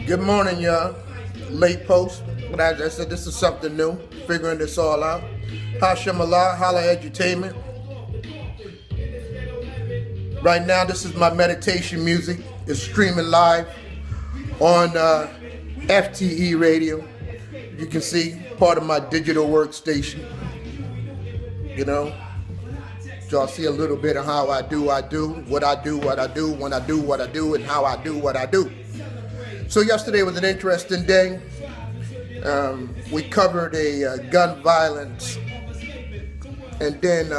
Good morning, y'all. Late post, but as I said, this is something new. Figuring this all out. Hashem Allah, Hala Edutainment. Right now, this is my meditation music. It's streaming live on FTE radio. You can see part of my digital workstation. You know, y'all see a little bit of how I do, what I do, when I do what I do, and how I do what I do. So yesterday was an interesting day. We covered a gun violence, and then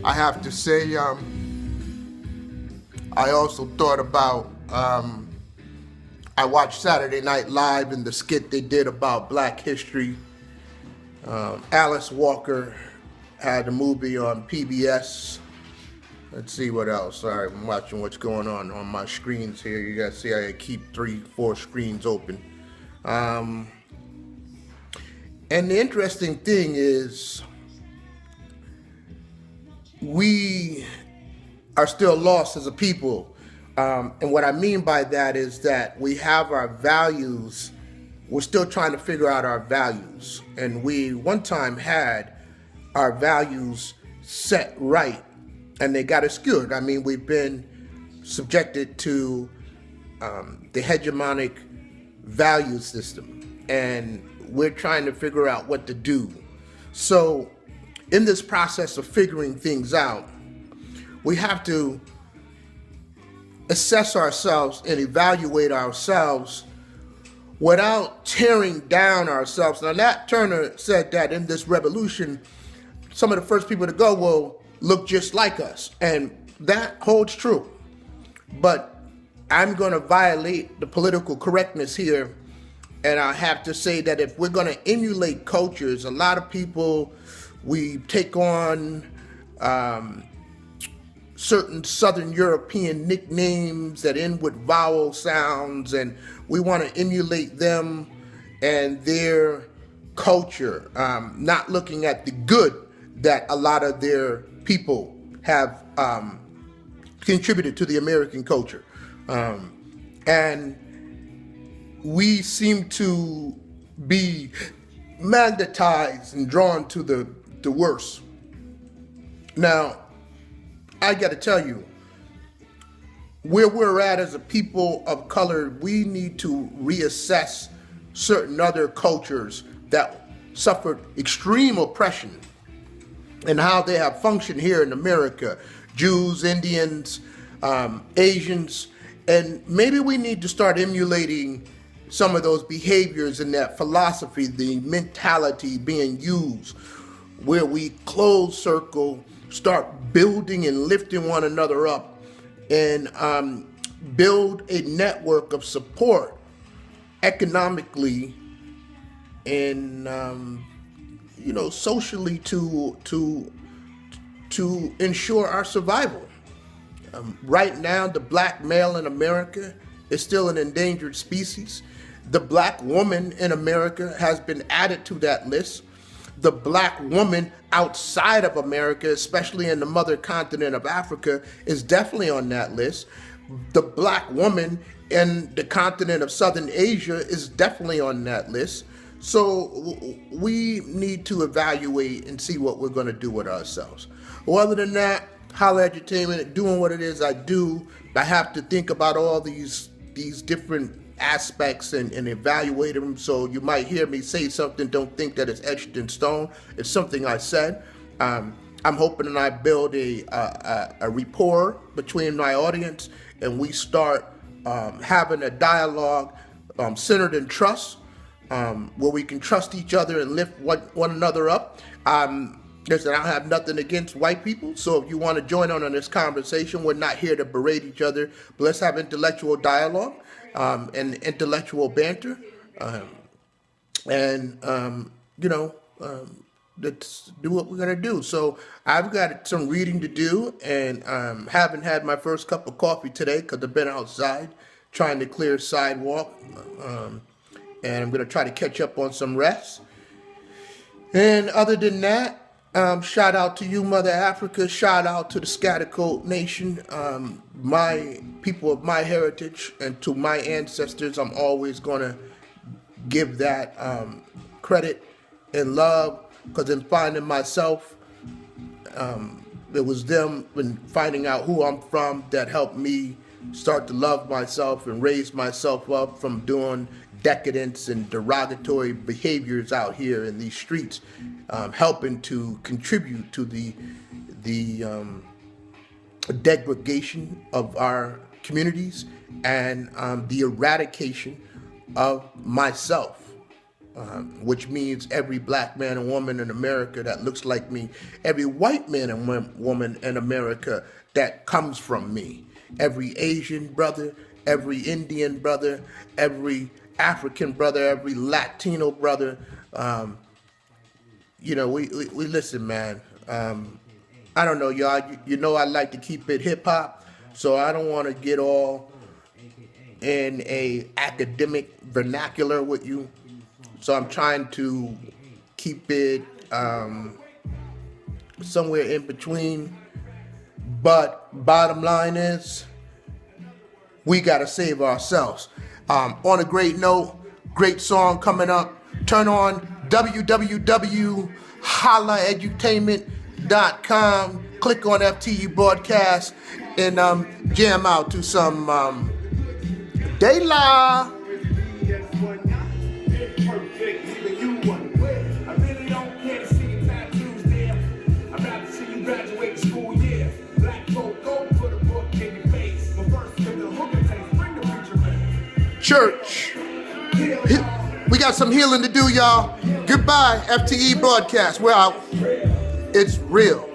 I have to say I also thought about I watched Saturday Night Live and the skit they did about Black history. Alice Walker had a movie on PBS. Let's see what else. All right, I'm watching what's going on my screens here. You guys see I keep 3-4 screens open. And the interesting thing is we are still lost as a people. And what I mean by that is that we have our values. We're still trying to figure out our values. And we one time had our values set right, and they got skewed. I mean, we've been subjected to the hegemonic value system, and we're trying to figure out what to do. So in this process of figuring things out, we have to assess ourselves and evaluate ourselves without tearing down ourselves. Now, Nat Turner said that in this revolution, some of the first people to go will look just like us, and that holds true. But I'm going to violate the political correctness here, and I have to say that if we're going to emulate cultures, a lot of people, we take on certain Southern European nicknames that end with vowel sounds, and we want to emulate them and their culture, not looking at the good that a lot of their people have contributed to the American culture. And we seem to be magnetized and drawn to the worst. Now, I got to tell you, where we're at as a people of color, we need to reassess certain other cultures that suffered extreme oppression and how they have functioned here in America. Jews, Indians, Asians, and maybe we need to start emulating some of those behaviors and that philosophy, the mentality being used, where we close circle, start building and lifting one another up, and build a network of support economically and socially to ensure our survival. Right now, the black male in America is still an endangered species. The black woman in America has been added to that list. The black woman outside of America, especially in the mother continent of Africa, is definitely on that list. The black woman in the continent of Southern Asia is definitely on that list. So we need to evaluate and see what we're going to do with ourselves. Well, other than that, Hala Edutainment, doing what it is I do, I have to think about all these different aspects and evaluate them. So you might hear me say something, don't think that it's etched in stone. It's something I said. I'm hoping that I build a rapport between my audience, and we start having a dialogue centered in trust, where we can trust each other and lift one another up. Listen, I don't have nothing against white people, so if you want to join on this conversation, we're not here to berate each other, but let's have intellectual dialogue and intellectual banter, let's do what we're going to do. So I've got some reading to do, and haven't had my first cup of coffee today because I've been outside trying to clear sidewalk, and I'm going to try to catch up on some rest. And other than that, Shout out to you, Mother Africa. Shout out to the Scattercoat Nation. My people of my heritage, and to my ancestors, I'm always going to give that credit and love, because in finding myself, it was them, when finding out who I'm from, that helped me start to love myself and raise myself up from doing decadence and derogatory behaviors out here in these streets, helping to contribute to the degradation of our communities and the eradication of myself, which means every black man and woman in America that looks like me, every white man and woman in America that comes from me, every Asian brother, every Indian brother, every African brother, every Latino brother. We listen, man. I don't know, y'all. You know I like to keep it hip hop, so I don't want to get all in a academic vernacular with you. So I'm trying to keep it somewhere in between. But bottom line is, we got to save ourselves. On a great note, great song coming up. Turn on www.hollaedutainment.com. Click on FTE broadcast and jam out to some De La. Church. We got some healing to do, y'all. Goodbye, FTE broadcast. We're out. It's real.